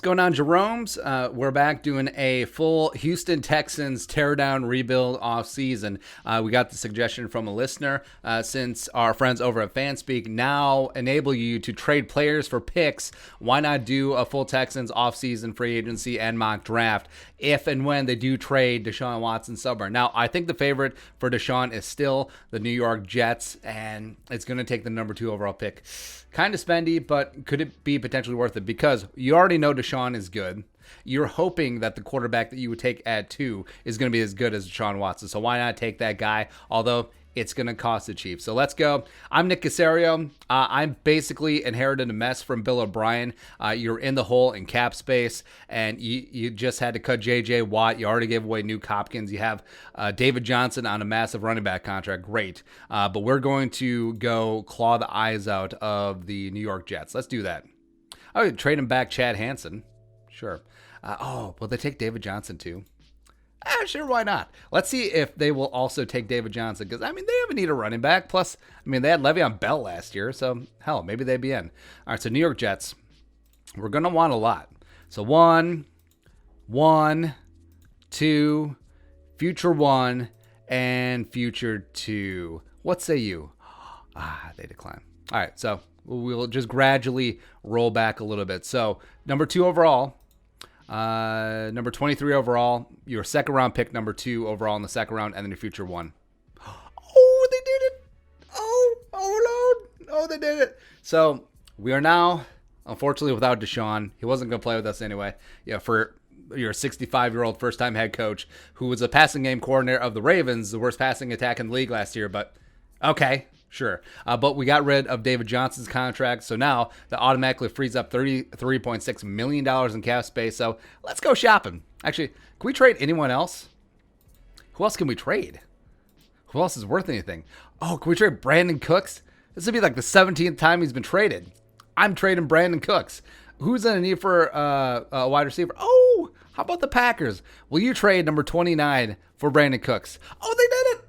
Going on, Jerome's? We're back doing a full Houston Texans teardown rebuild offseason. We got the suggestion from a listener since our friends over at Fanspeak now enable you to trade players for picks. Why not do a full Texans offseason free agency and mock draft if and when they do trade Deshaun Watson somewhere? Now, I think the favorite for Deshaun is still the New York Jets, and it's going to take the number 2 overall pick. Kind of spendy, but could it be potentially worth it? Because you already know Deshaun is good. You're hoping that the quarterback that you would take at 2 is going to be as good as Deshaun Watson. So why not take that guy? Although it's going to cost the Chiefs. So let's go. I'm Nick Casario. I'm basically inherited a mess from Bill O'Brien. You're in the hole in cap space, and you just had to cut J.J. Watt. You already gave away Nuke Hopkins. You have David Johnson on a massive running back contract. Great. But we're going to go claw the eyes out of the New York Jets. Let's do that. I would trade him back Chad Hansen. Sure. Will they take David Johnson too? Sure, why not? Let's see if they will also take David Johnson, because, they have a need a running back. Plus, they had Le'Veon Bell last year, so, hell, maybe they'd be in. All right, so New York Jets, we're going to want a lot. So 1, 2, future 1, and future 2. What say you? They decline. All right, so we'll just gradually roll back a little bit. So, number 2 overall. Number 23 overall, your second round pick, number 2 overall in the second round, and then your future 1. Oh, they did it. Oh, Lord. Oh, they did it. So we are now, unfortunately, without Deshaun. He wasn't going to play with us anyway. Yeah, for your 65-year-old first-time head coach who was a passing game coordinator of the Ravens, the worst passing attack in the league last year, but okay. Sure. But we got rid of David Johnson's contract, so now that automatically frees up $33.6 million in cap space. So let's go shopping. Actually, can we trade anyone else? Who else can we trade? Who else is worth anything? Oh, can we trade Brandon Cooks? This would be like the 17th time he's been traded. I'm trading Brandon Cooks. Who's in a need for a wide receiver? Oh, how about the Packers? Will you trade number 29 for Brandon Cooks? Oh, they did it.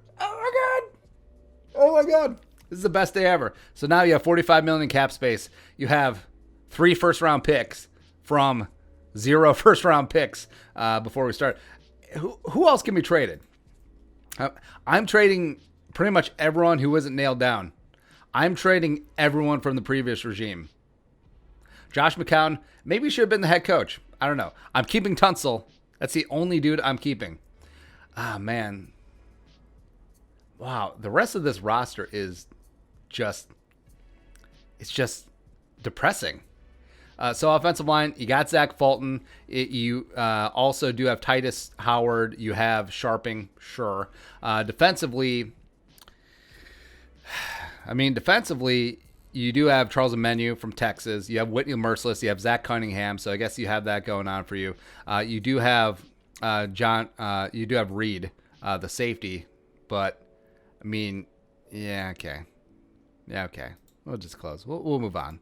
Oh, my God. This is the best day ever. So now you have $45 million in cap space. You have 3 first-round picks from 0 first-round picks before we start. Who else can be traded? I'm trading pretty much everyone who isn't nailed down. I'm trading everyone from the previous regime. Josh McCown, maybe he should have been the head coach. I don't know. I'm keeping Tunsil. That's the only dude I'm keeping. Man. Wow. The rest of this roster is just depressing. So offensive line, you got Zach Fulton. You also do have Titus Howard. You have Sharping, sure. Defensively, you do have Charles Omenihu from Texas. You have Whitney Merciless. You have Zach Cunningham. So I guess you have that going on for you. You do have you do have Reed, the safety. But yeah, okay. Yeah, okay. We'll just close. We'll move on.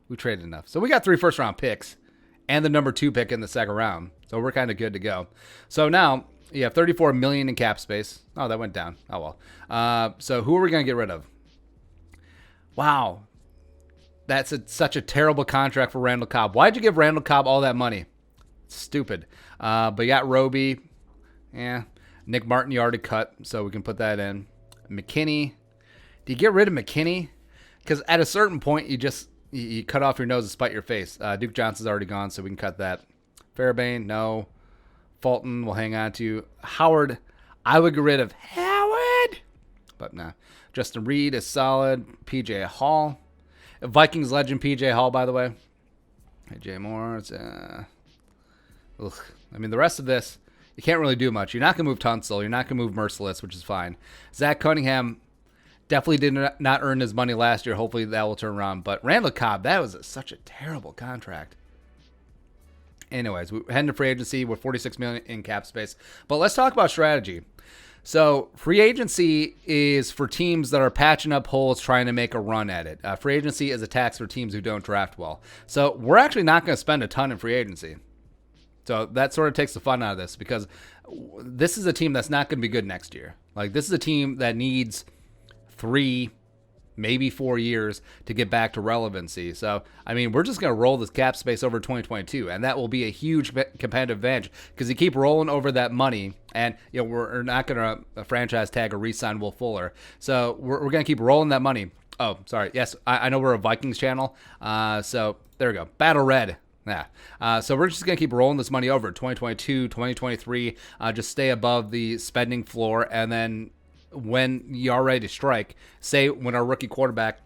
We traded enough. So we got 3 first-round picks and the number 2 pick in the second round. So we're kind of good to go. So now you have $34 million in cap space. Oh, that went down. Oh, well. So who are we going to get rid of? Wow. That's such a terrible contract for Randall Cobb. Why'd you give Randall Cobb all that money? It's stupid. But you got Roby. Yeah. Nick Martin you already cut, so we can put that in. McKinney. Do you get rid of McKinney? Because at a certain point, you cut off your nose to spite your face. Duke Johnson's already gone, so we can cut that. Fairbairn, no. Fulton, we'll hang on to. Howard, I would get rid of Howard. But nah. Justin Reed is solid. PJ Hall. Vikings legend PJ Hall, by the way. Hey, Jay Moore. The rest of this, you can't really do much. You're not going to move Tunsil. You're not going to move Merciless, which is fine. Zach Cunningham definitely did not earn his money last year. Hopefully that will turn around. But Randall Cobb, that was such a terrible contract. Anyways, we're heading to free agency with $46 million in cap space. But let's talk about strategy. So free agency is for teams that are patching up holes, trying to make a run at it. Free agency is a tax for teams who don't draft well. So we're actually not going to spend a ton in free agency. So that sort of takes the fun out of this, because this is a team that's not going to be good next year. Like, this is a team that needs 3, maybe 4 years to get back to relevancy. So, I mean, we're just going to roll this cap space over 2022, and that will be a huge competitive advantage because you keep rolling over that money, and we're not going to franchise tag or re-sign Will Fuller. So we're going to keep rolling that money. Oh, sorry. Yes, I know we're a Vikings channel. So there we go. Battle Red. Yeah. So we're just going to keep rolling this money over 2022, 2023, just stay above the spending floor. And then when you're ready to strike, say when our rookie quarterback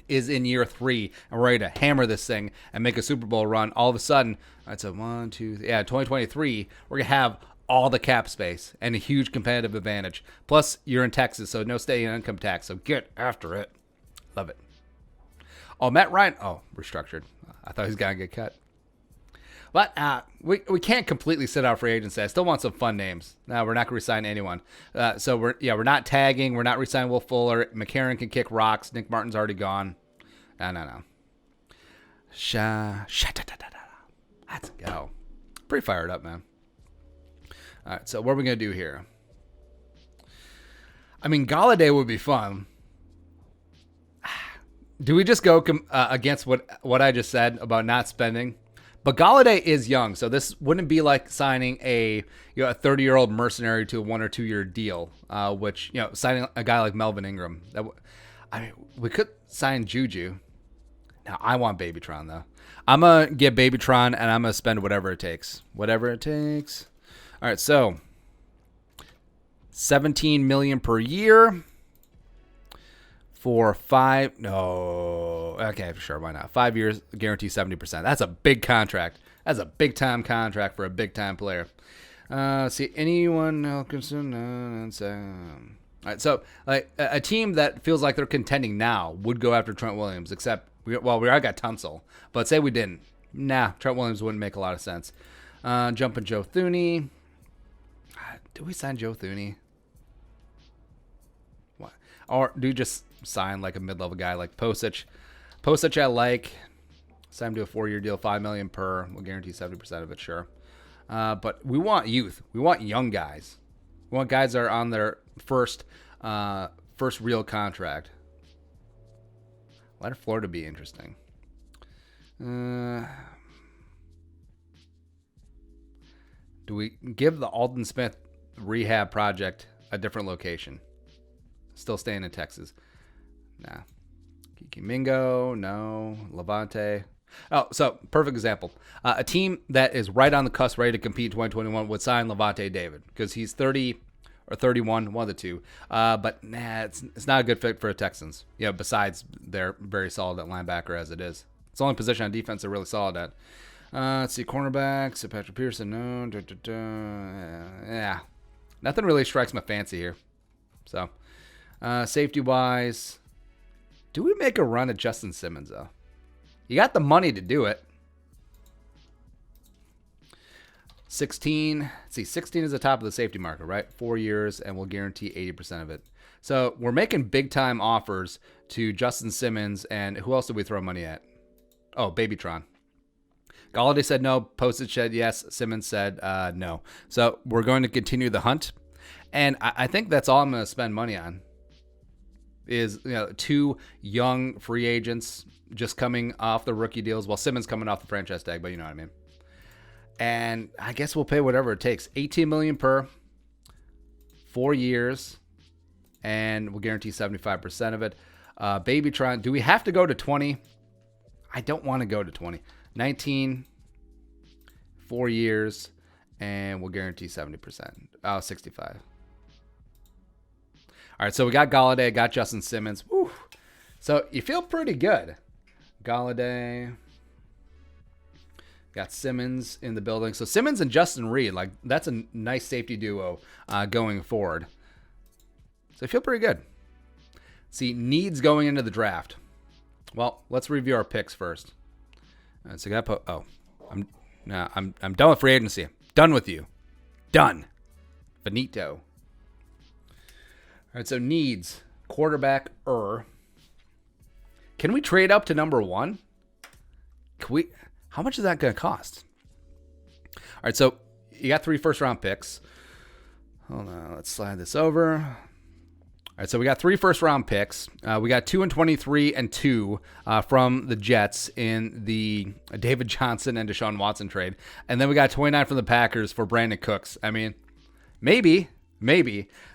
is in year 3 and we're ready to hammer this thing and make a Super Bowl run, all of a sudden, it's a 2023, we're going to have all the cap space and a huge competitive advantage. Plus, you're in Texas, so no state income tax. So get after it. Love it. Oh, Matt Ryan. Oh, restructured. I thought he was going to get cut. But we can't completely sit out free agency. I still want some fun names. No, we're not going to resign anyone. So we're not tagging. We're not resigning Will Fuller. McCarron can kick rocks. Nick Martin's already gone. No. Let's go. Pretty fired up, man. All right, so what are we going to do here? I mean, Galladay would be fun. Do we just go against what I just said about not spending? But Galladay is young, so this wouldn't be like signing a 30-year-old mercenary to a 1 or 2 year deal, which signing a guy like Melvin Ingram. We could sign Juju. Now I want Babytron though. I'm gonna get Babytron and I'm gonna spend whatever it takes. Whatever it takes. All right, so $17 million per year. For 5, no, okay, sure, why not? 5 years, guarantee 70%. That's a big contract. That's a big time contract for a big time player. See, anyone else? All right, so like a team that feels like they're contending now would go after Trent Williams, except we already got Tunsil, but say we didn't. Nah, Trent Williams wouldn't make a lot of sense. Jumping Joe Thuney. Do we sign Joe Thuney? What? Or do you just sign like a mid-level guy like Posich? Posich I like. Sign him to a 4-year deal, $5 million per. We'll guarantee 70% of it, sure. But we want youth. We want young guys. We want guys that are on their first real contract. Let Florida be interesting. Do we give the Alden Smith rehab project a different location? Still staying in Texas. Nah. Kiki Mingo, no. Levante. Oh, so perfect example. A team that is right on the cusp, ready to compete in 2021 would sign Levante David because he's 30 or 31, one of the two. But nah, it's not a good fit for the Texans. Besides they're very solid at linebacker as it is. It's the only position on defense they're really solid at. Let's see, cornerbacks. Patrick Pearson, no. Yeah. Nothing really strikes my fancy here. So, safety-wise, do we make a run at Justin Simmons, though? You got the money to do it. 16. See, 16 is the top of the safety market, right? 4 years, and we'll guarantee 80% of it. So we're making big-time offers to Justin Simmons, and who else did we throw money at? Oh, Babytron. Galladay said no. Postage said yes. Simmons said no. So we're going to continue the hunt, and I think that's all I'm going to spend money on. Is 2 young free agents just coming off the rookie deals. Well, Simmons coming off the franchise tag, but you know what I mean. And I guess we'll pay whatever it takes. $18 million per 4 years, and we'll guarantee 75% of it. Babytron, do we have to go to 20? I don't want to go to 20. 19, 4 years, and we'll guarantee 70%. 65. All right, so we got Galladay, got Justin Simmons. Woo. So you feel pretty good. Galladay, got Simmons in the building. So Simmons and Justin Reed, like that's a nice safety duo going forward. So I feel pretty good. See, needs going into the draft. Well, let's review our picks first. All right, so I'm done with free agency. Done with you. Done. Finito. All right, so needs quarterback. Can we trade up to number 1? How much is that going to cost? All right, so you got 3 first-round picks. Hold on, let's slide this over. All right, so we got 3 first-round picks. We got 2 and 23 and 2 from the Jets in the David Johnson and Deshaun Watson trade. And then we got 29 from the Packers for Brandon Cooks. I mean, maybe.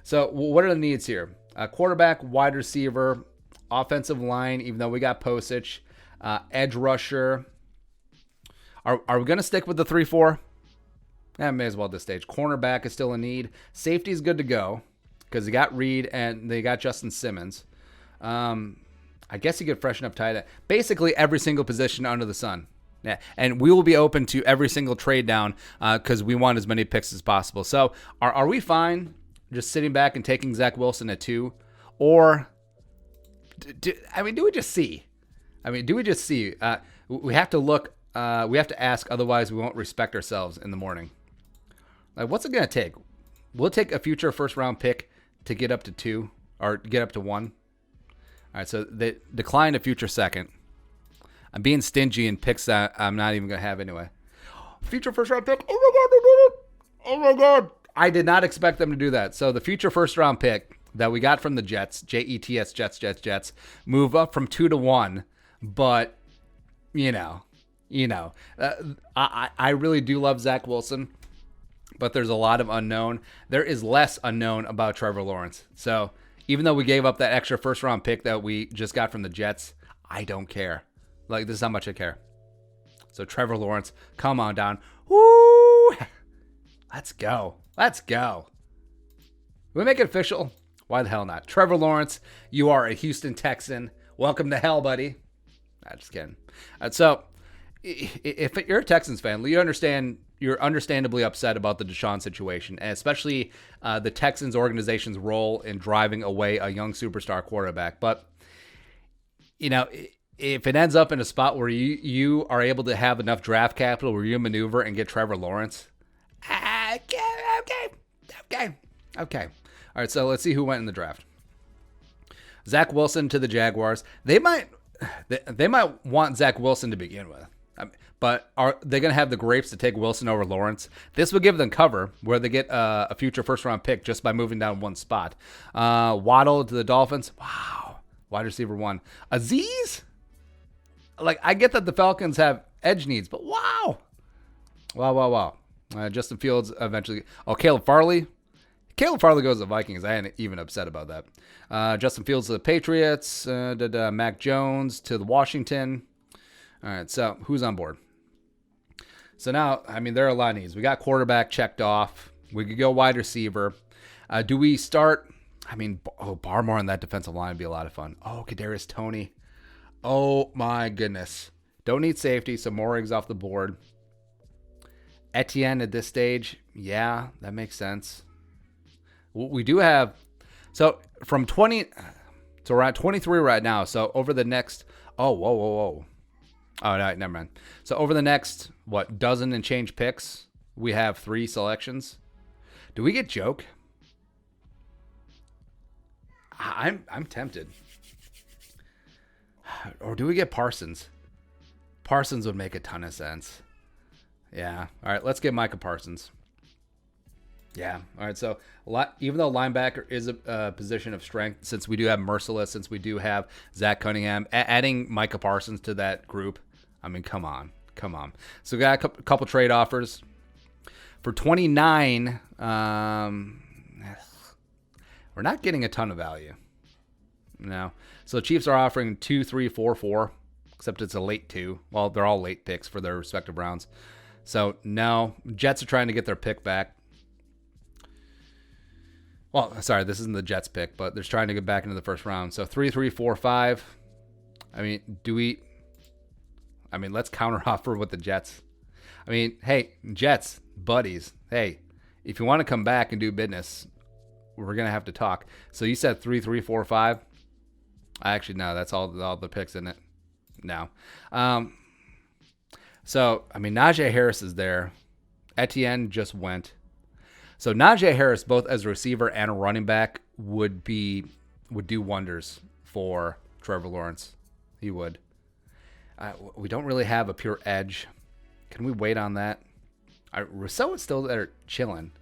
So what are the needs here? Quarterback, wide receiver, offensive line, even though we got Posich, edge rusher. Are we going to stick with the 3-4? Yeah, may as well at this stage. Cornerback is still a need. Safety is good to go because they got Reed and they got Justin Simmons. I guess you could freshen up tight end. Basically every single position under the sun. Yeah, and we will be open to every single trade down because we want as many picks as possible. So are we fine just sitting back and taking Zach Wilson at 2? Or, do we just see? We have to look. We have to ask, otherwise we won't respect ourselves in the morning. Like, what's it going to take? Will it take a future first-round pick to get up to 2 or get up to 1? All right, so they declined a future second. I'm being stingy in picks that I'm not even going to have anyway. Future first-round pick. Oh, my God, they did it. Oh, my God. I did not expect them to do that. So the future first-round pick that we got from the Jets, Jets, Jets, move up from 2 to 1. But, I really do love Zach Wilson, but there's a lot of unknown. There is less unknown about Trevor Lawrence. So even though we gave up that extra first-round pick that we just got from the Jets, I don't care. Like, this is how much I care. So Trevor Lawrence, come on down. Woo! Let's go. We make it official? Why the hell not? Trevor Lawrence, you are a Houston Texan. Welcome to hell, buddy. Nah, just kidding. So if you're a Texans fan, you're understandably upset about the Deshaun situation, and especially the Texans organization's role in driving away a young superstar quarterback. But, if it ends up in a spot where you are able to have enough draft capital where you maneuver and get Trevor Lawrence, okay. All right, so let's see who went in the draft. Zach Wilson to the Jaguars. They might want Zach Wilson to begin with. But are they going to have the grapes to take Wilson over Lawrence? This would give them cover where they get a future first-round pick just by moving down one spot. Waddle to the Dolphins. Wow. Wide receiver 1. Aziz? Like, I get that the Falcons have edge needs, but wow. Wow. Justin Fields eventually. Oh, Caleb Farley. Caleb Farley goes to the Vikings. I ain't even upset about that. Justin Fields to the Patriots. Mac Jones to the Washington. All right, so who's on board? So now, there are a lot of needs. We got quarterback checked off. We could go wide receiver. Do we start? Barmore on that defensive line would be a lot of fun. Oh, Kadarius Toney. Oh, my goodness. Don't need safety, so Morrig's off the board. Etienne at this stage, yeah, that makes sense. We do have, so from 20, so we're at 23 right now. So over the next, whoa. Oh, no, never mind. So over the next, dozen and change picks, we have 3 selections. Do we get Joke? I'm tempted. Or do we get Parsons? Parsons would make a ton of sense. Yeah. All right, let's get Micah Parsons. Yeah. All right. So even though linebacker is a position of strength, since we do have Merciless, since we do have Zach Cunningham, adding Micah Parsons to that group, come on. So we got a couple trade offers for 29. We're not getting a ton of value. No. So the Chiefs are offering 2, 3, 4, 4, except it's a late 2. Well, they're all late picks for their respective rounds. So no, Jets are trying to get their pick back. Well, sorry, this isn't the Jets pick, but they're trying to get back into the first round. So 3, 3, 4, 5. Let's counter offer with the Jets. Hey, Jets, buddies. Hey, if you want to come back and do business, we're going to have to talk. So you said 3, 3, 4, 5. Actually, no, that's all the picks in it. No. So, Najee Harris is there. Etienne just went. So Najee Harris, both as a receiver and a running back, would do wonders for Trevor Lawrence. He would. We don't really have a pure edge. Can we wait on that? Rousseau is still there chilling.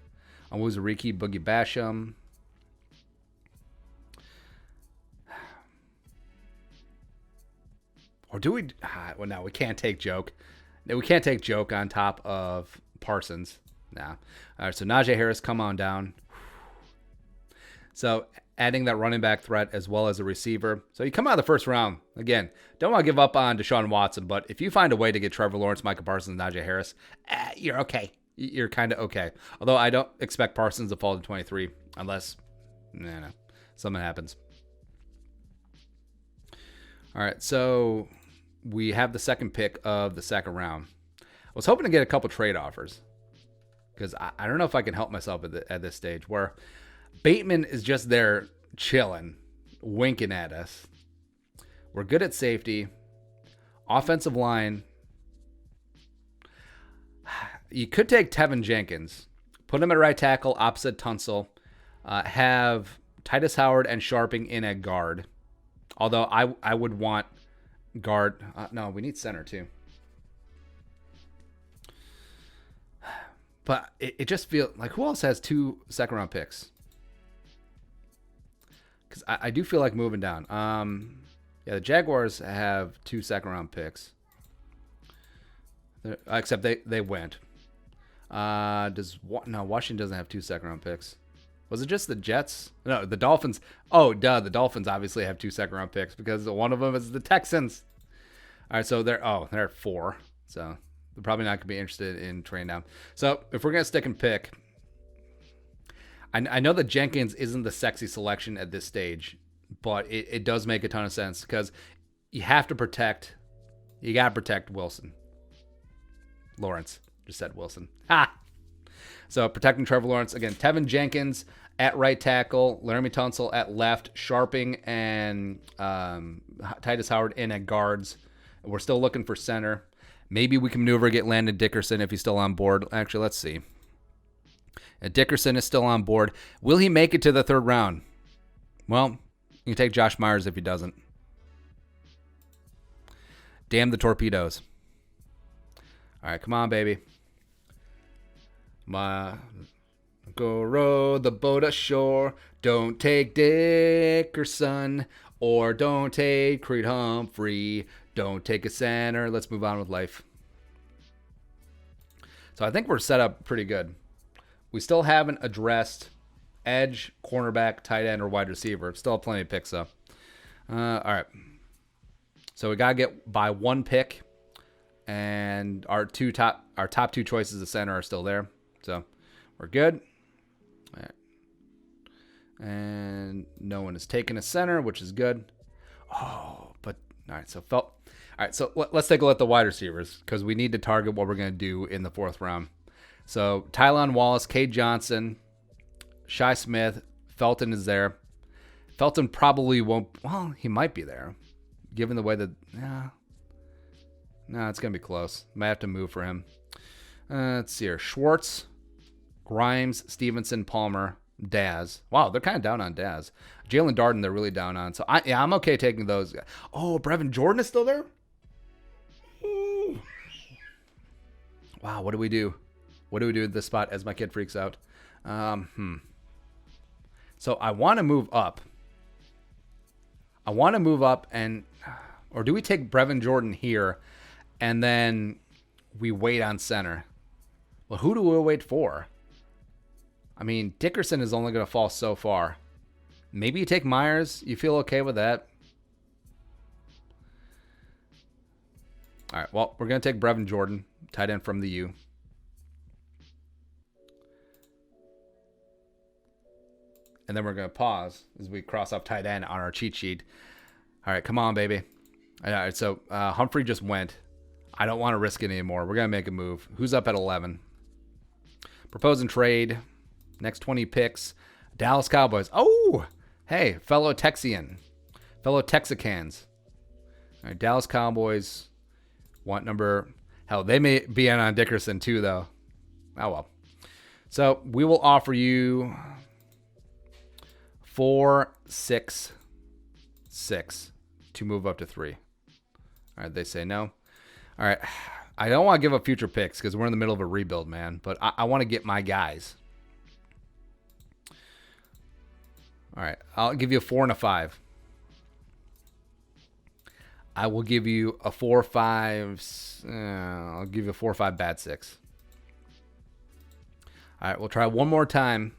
Wuzariki, Boogie Basham. Or do we? Well, no, we can't take Joke. No, we can't take Joke on top of Parsons. Nah. All right, so Najee Harris, come on down. So adding that running back threat as well as a receiver. So you come out of the first round. Again, don't want to give up on Deshaun Watson, but if you find a way to get Trevor Lawrence, Micah Parsons, and Najee Harris, you're okay. You're kind of okay. Although I don't expect Parsons to fall to 23 unless something happens. All right, so we have the second pick of the second round. I was hoping to get a couple trade offers because I don't know if I can help myself at this stage where Bateman is just there chilling, winking at us. We're good at safety. Offensive line. You could take Tevin Jenkins, put him at right tackle opposite Tunsil, have Titus Howard and Sharping in at guard. Although I would want guard. No, we need center too. But it just feels like who else has 2 second-round picks? Because I do feel like moving down. Yeah, the Jaguars have 2 second-round picks. Except they went. Washington doesn't have 2 second-round picks. Was it just the Jets? No, the Dolphins. Oh, duh. The Dolphins obviously have 2 second-round picks because one of them is the Texans. All right, so they're at 4. So they're probably not going to be interested in trading down. So if we're going to stick and pick, I know that Jenkins isn't the sexy selection at this stage, but it does make a ton of sense because you got to protect Wilson. Lawrence. Just said Wilson. Ha! So protecting Trevor Lawrence. Again, Tevin Jenkins at right tackle, Laramie Tunsil at left, Sharping and Titus Howard in at guards. We're still looking for center. Maybe we can maneuver get Landon Dickerson if he's still on board. Actually, let's see. And Dickerson is still on board. Will he make it to the third round? Well, you can take Josh Myers if he doesn't. Damn the torpedoes. All right, come on, baby. Go row the boat ashore. Don't take Dickerson or don't take Creed Humphrey. Don't take a center. Let's move on with life. So I think we're set up pretty good. We still haven't addressed edge, cornerback, tight end, or wide receiver. Still have plenty of picks, though. All right. So we got to get by 1 pick, and our top 2 choices of center are still there. So we're good. All right. And no one has taken a center, which is good. Oh, but all right. All right. So let's take a look at the wide receivers because we need to target what we're going to do in the 4th round. So Tylan Wallace, Cade Johnson, Shi Smith, Felton is there. Felton probably won't. Well, he might be there, given the way that. No, it's gonna be close. Might have to move for him. Let's see here: Schwartz, Grimes, Stevenson, Palmer, Daz. Wow, they're kind of down on Daz. Jalen Darden, they're really down on. So I'm okay taking those guys. Oh, Brevin Jordan is still there. Ooh. Wow, what do we do? What do we do at this spot as my kid freaks out? So I want to move up. Or do we take Brevin Jordan here and then we wait on center? Well, who do we wait for? I mean, Dickerson is only going to fall so far. Maybe you take Myers. You feel okay with that? All right, well, we're going to take Brevin Jordan, tight end from the U. And then we're going to pause as we cross off tight end on our cheat sheet. All right, come on, baby. All right, so Humphrey just went. I don't want to risk it anymore. We're going to make a move. Who's up at 11? Proposing trade. Next 20 picks. Dallas Cowboys. Oh, hey, fellow Texicans. All right, Dallas Cowboys want number. Hell, they may be in on Dickerson too, though. Oh, well. So we will offer you 4-6-6 to move up to 3. All right, they say no. All right, I don't want to give up future picks because we're in the middle of a rebuild, man. But I want to get my guys. All right, I'll give you a 4 and a 5. I will give you a 4-5. I'll give you a 4-5 bad 6. All right, we'll try one more time.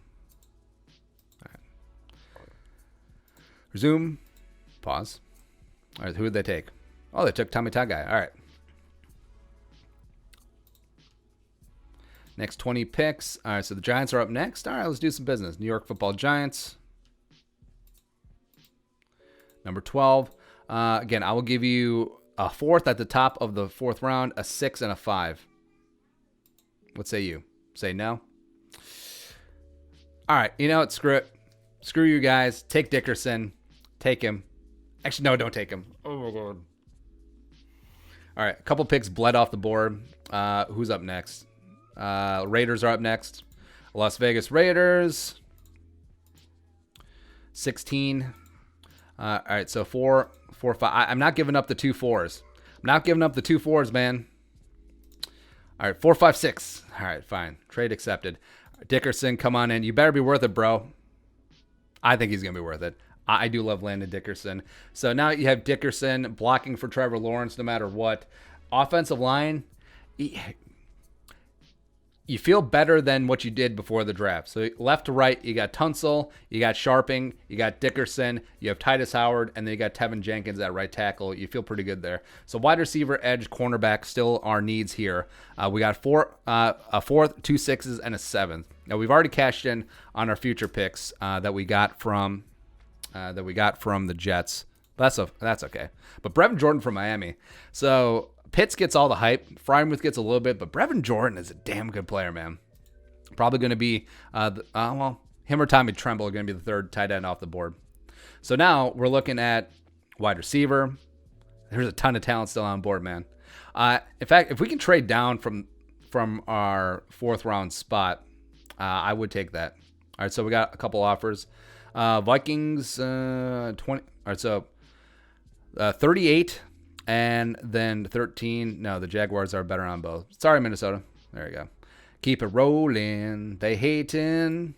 All right. Resume. Pause. All right, who did they take? Oh, they took Tommy Todd guy. All right. Next 20 picks. All right, so the Giants are up next. All right, let's do some business. New York Football Giants. Number 12. Again, I will give you a 4th at the top of the 4th round, a 6, and a 5. What say you? Say no? All right, you know what? Screw it. Screw you guys. Take Dickerson. Take him. Actually, no, don't take him. Oh, my God. All right, a couple picks bled off the board. Who's up next? Raiders are up next. Las Vegas Raiders. 16. All right, so 4, 5. I'm not giving up the 2 4s. I'm not giving up the 2 4s, man. All right, 4, 5, 6. All right, fine. Trade accepted. Dickerson, come on in. You better be worth it, bro. I think he's going to be worth it. I do love Landon Dickerson. So now you have Dickerson blocking for Trevor Lawrence no matter what. Offensive line, you feel better than what you did before the draft. So left to right, you got Tunsil, you got Sharping, you got Dickerson, you have Titus Howard, and then you got Tevin Jenkins at right tackle. You feel pretty good there. So wide receiver, edge, cornerback still our needs here. We got a 4th, 2 6s, and a 7th. Now we've already cashed in on our future picks that we got from the Jets. That's okay. But Brevin Jordan from Miami. So Pitts gets all the hype. Frymouth gets a little bit, but Brevin Jordan is a damn good player, man. Probably going to be, him or Tommy Tremble are going to be the 3rd tight end off the board. So now we're looking at wide receiver. There's a ton of talent still on board, man. In fact, if we can trade down from our 4th round spot, I would take that. All right, so we got a couple offers. Vikings, 20. All right, so 38 and then 13. No, the Jaguars are better on both. Sorry, Minnesota. There you go. Keep it rolling. They hating.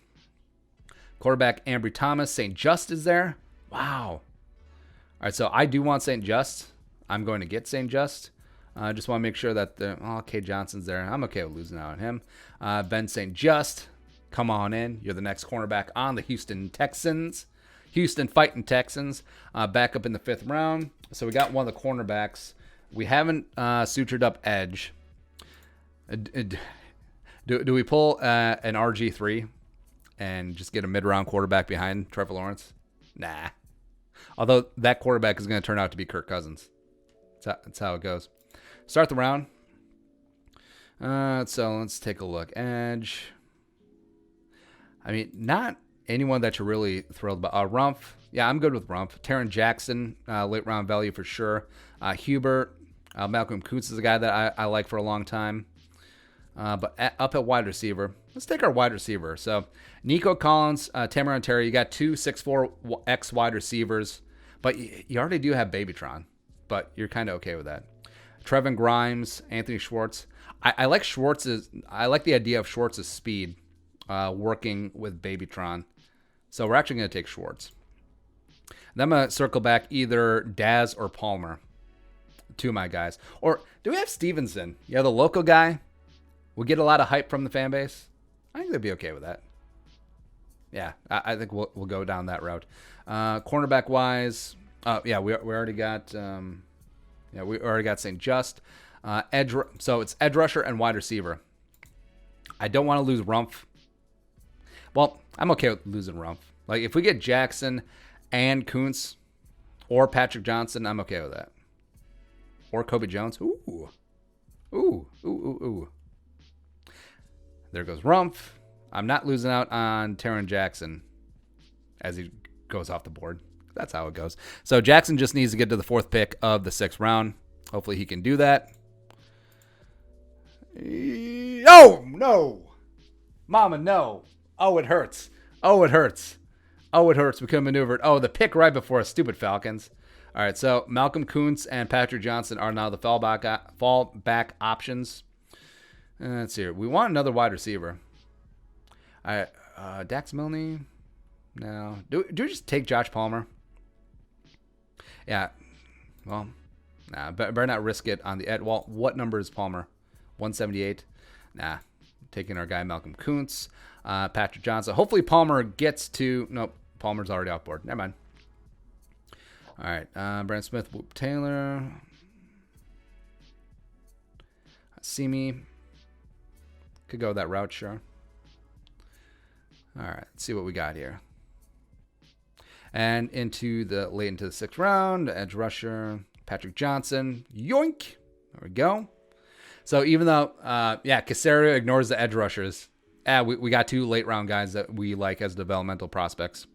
Quarterback Ambry Thomas. St. Just is there. Wow. All right, so I do want St. Just. I'm going to get St. Just. I just want to make sure that K. Johnson's there. I'm okay with losing out on him. Ben St. Just. Come on in. You're the next cornerback on the Houston Texans. Houston fighting Texans. Back up in the 5th round. So we got one of the cornerbacks. We haven't sutured up edge. Do we pull an RG3 and just get a mid-round quarterback behind Trevor Lawrence? Nah. Although that quarterback is going to turn out to be Kirk Cousins. That's how it goes. Start the round. So let's take a look. Edge. I mean, not anyone that you're really thrilled about. Rumpf. Yeah, I'm good with Rumpf. Taron Jackson, late round value for sure. Hubert. Malcolm Kuntz is a guy that I like for a long time. But up at wide receiver, let's take our wide receiver. So Nico Collins, Tamaron Terry, you got 2 6'4" X wide receivers, but you already do have Babytron, but you're kind of okay with that. Trevin Grimes, Anthony Schwartz. I like I like the idea of Schwartz's speed working with Babytron. So we're actually going to take Schwartz. Then I'm going to circle back either Daz or Palmer. 2 of my guys. Or do we have Stevenson? Yeah, the local guy. We'll get a lot of hype from the fan base. I think they'd be okay with that. Yeah, I think we'll go down that route. Cornerback wise, we already got St. Just. Edge. So it's edge rusher and wide receiver. I don't want to lose Rumpf. Well, I'm okay with losing Rumpf. Like if we get Jackson and Kuntz or Patrick Johnson, I'm okay with that. Or Kobe Jones. Ooh. There goes Rumpf. I'm not losing out on Taron Jackson as he goes off the board. That's how it goes. So Jackson just needs to get to the 4th pick of the 6th round. Hopefully he can do that. Oh, no. Mama, no. Oh, it hurts. We could have maneuvered. Oh, the pick right before us. Stupid Falcons. All right, so Malcolm Kuntz and Patrick Johnson are now the fallback options. Let's see here. We want another wide receiver. All right, Dax Milne. No. Do we just take Josh Palmer? Yeah. Well, Nah, better not risk it on the edge. Well, what number is Palmer? 178. Nah, taking our guy Malcolm Kuntz, Patrick Johnson. Hopefully Palmer gets to. Nope, Palmer's already off board. Never mind. All right, Brandon Smith, Whoop Taylor, Simi. Could go that route, sure. All right, let's see what we got here. And into the 6th round, edge rusher, Patrick Johnson. Yoink. There we go. So even though, Casario ignores the edge rushers, we got 2 late round guys that we like as developmental prospects.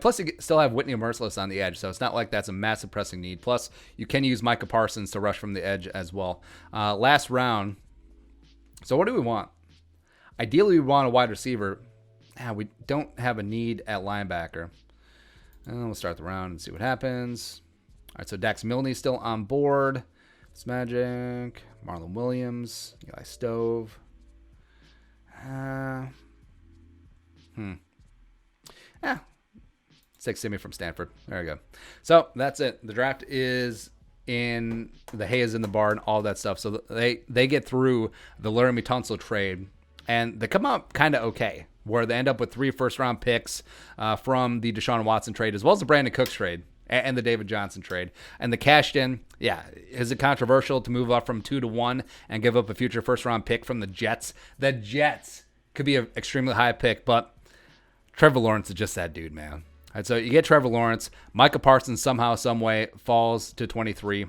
Plus, you still have Whitney Merciless on the edge, so it's not like that's a massive pressing need. Plus, you can use Micah Parsons to rush from the edge as well. Last round. So what do we want? Ideally, we want a wide receiver. We don't have a need at linebacker. We'll start the round and see what happens. All right, so Dax Milne's still on board. It's Magic. Marlon Williams. Eli Stove. Take Simi from Stanford. There we go. So that's it. The draft is in. The hay is in the barn. All that stuff. So they get through the Laramie Tunsil trade, and they come up kind of okay, where they end up with 3 first-round picks from the Deshaun Watson trade, as well as the Brandon Cooks trade and the David Johnson trade. And the cashed in, is it controversial to move up from 2 to 1 and give up a future first-round pick from the Jets? The Jets could be an extremely high pick, but Trevor Lawrence is just that dude, man. All right, so you get Trevor Lawrence. Micah Parsons somehow, some way falls to 23.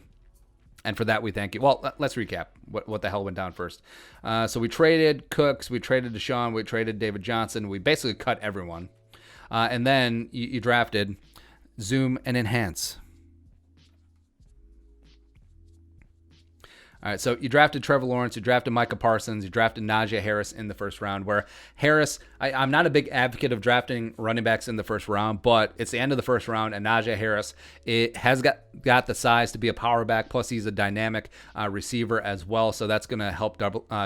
And for that, we thank you. Well, let's recap what the hell went down first. So we traded Cooks, we traded Deshaun, we traded David Johnson. We basically cut everyone. And then you drafted Zoom and Enhance. All right, so you drafted Trevor Lawrence, you drafted Micah Parsons, you drafted Najee Harris in the first round, where Harris, I'm not a big advocate of drafting running backs in the first round, but it's the end of the first round, and Najee Harris has got the size to be a power back, plus he's a dynamic receiver as well, so that's going to help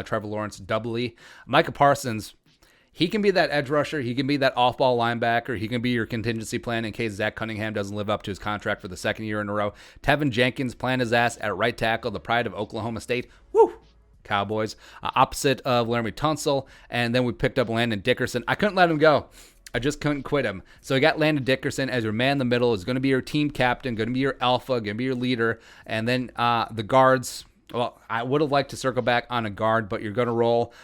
Trevor Lawrence doubly. Micah Parsons, he can be that edge rusher. He can be that off-ball linebacker. He can be your contingency plan in case Zach Cunningham doesn't live up to his contract for the 2nd year in a row. Tevin Jenkins playing his ass at right tackle, the pride of Oklahoma State. Woo! Cowboys. Opposite of Laramie Tunsil. And then we picked up Landon Dickerson. I couldn't let him go. I just couldn't quit him. So you got Landon Dickerson as your man in the middle. Is going to be your team captain, going to be your alpha, going to be your leader. And then the guards. Well, I would have liked to circle back on a guard, but you're going to roll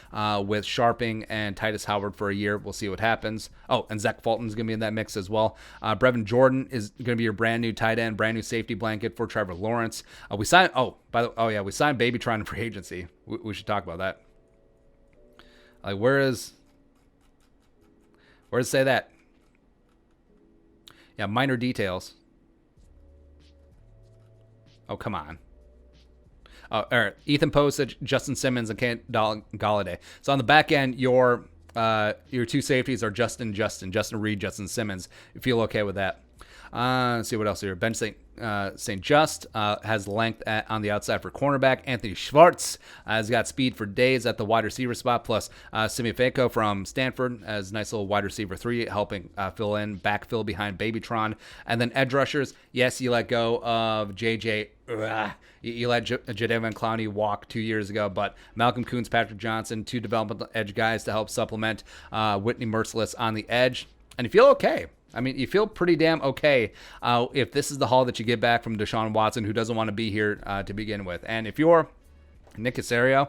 with Sharping and Titus Howard for a year. We'll see what happens. Oh, and Zach Fulton's going to be in that mix as well. Brevin Jordan is going to be your brand new tight end, brand new safety blanket for Trevor Lawrence. We signed. We signed Babytron in free agency. We should talk about that. Like, where does it say that? Yeah, minor details. Oh, come on. Ethan Postage, Justin Simmons, and Kent Galladay. So on the back end, your 2 safeties are Justin Reed, Justin Simmons. You feel okay with that? Let's see what else here. Ben St. Just has length on the outside for cornerback. Anthony Schwartz has got speed for days at the wide receiver spot. Plus, Simi Feko from Stanford as nice little wide receiver 3, helping backfill behind Babytron. And then edge rushers. Yes, you let go of JJ. You let Jadeveon Clowney walk 2 years ago, but Malcolm Kuntz, Patrick Johnson, 2 developmental edge guys to help supplement Whitney Merciless on the edge. And you feel okay. I mean, you feel pretty damn okay if this is the haul that you get back from Deshaun Watson, who doesn't want to be here to begin with. And if you're Nick Casario,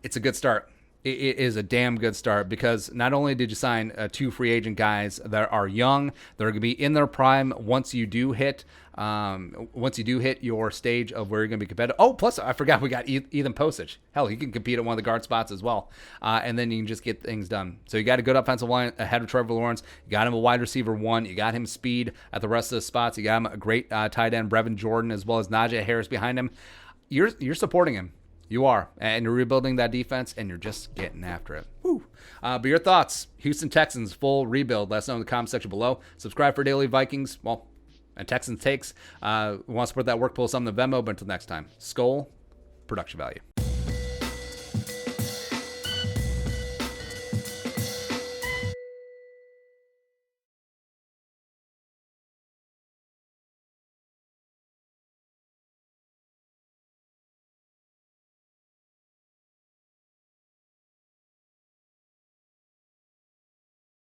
it's a good start. It is a damn good start because not only did you sign 2 free agent guys that are young, they're going to be in their prime once you do hit your stage of where you're going to be competitive. Oh, plus I forgot we got Ethan Postage. Hell, he can compete at one of the guard spots as well. And then you can just get things done. So you got a good offensive line ahead of Trevor Lawrence. You got him a wide receiver 1. You got him speed at the rest of the spots. You got him a great tight end, Brevin Jordan, as well as Najee Harris behind him. You're supporting him. You are. And you're rebuilding that defense, and you're just getting after it. Woo. But your thoughts, Houston Texans, full rebuild. Let us know in the comment section below. Subscribe for daily Vikings, and Texans takes. We want to support that work. Pull some of the Venmo. But until next time, Skol, production value.